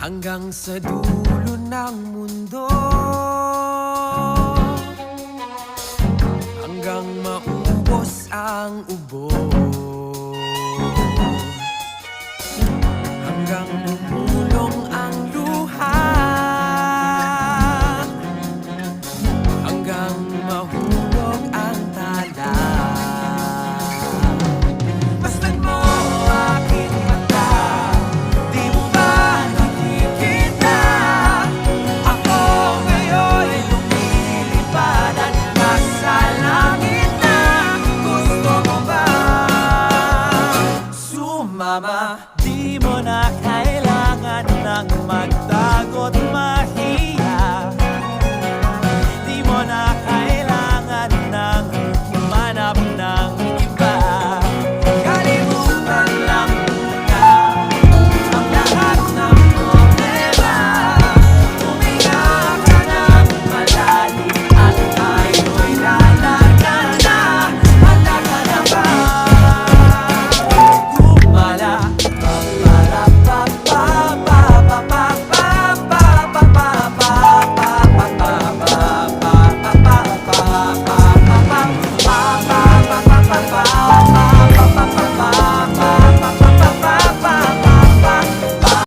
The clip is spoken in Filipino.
hanggang sa dulo ng mundo, hanggang maubos ang ubo, hanggang bumulong ang luha, hanggang mahulog ang tala. Masdan mo aking mata, di mo ba nakikita? Ako ngayon ay lumilipad at nasa langit na. Gusto mo ba sumama? Di mo na kailangan ng magtago't mahiya. Di mo na kailangan ng humanap ng iba. Kalimutan lang muna ang lahat ng problema. Huminga ka ng malalim at tayo'y lalaga na. Handa ka na ba? Gumala.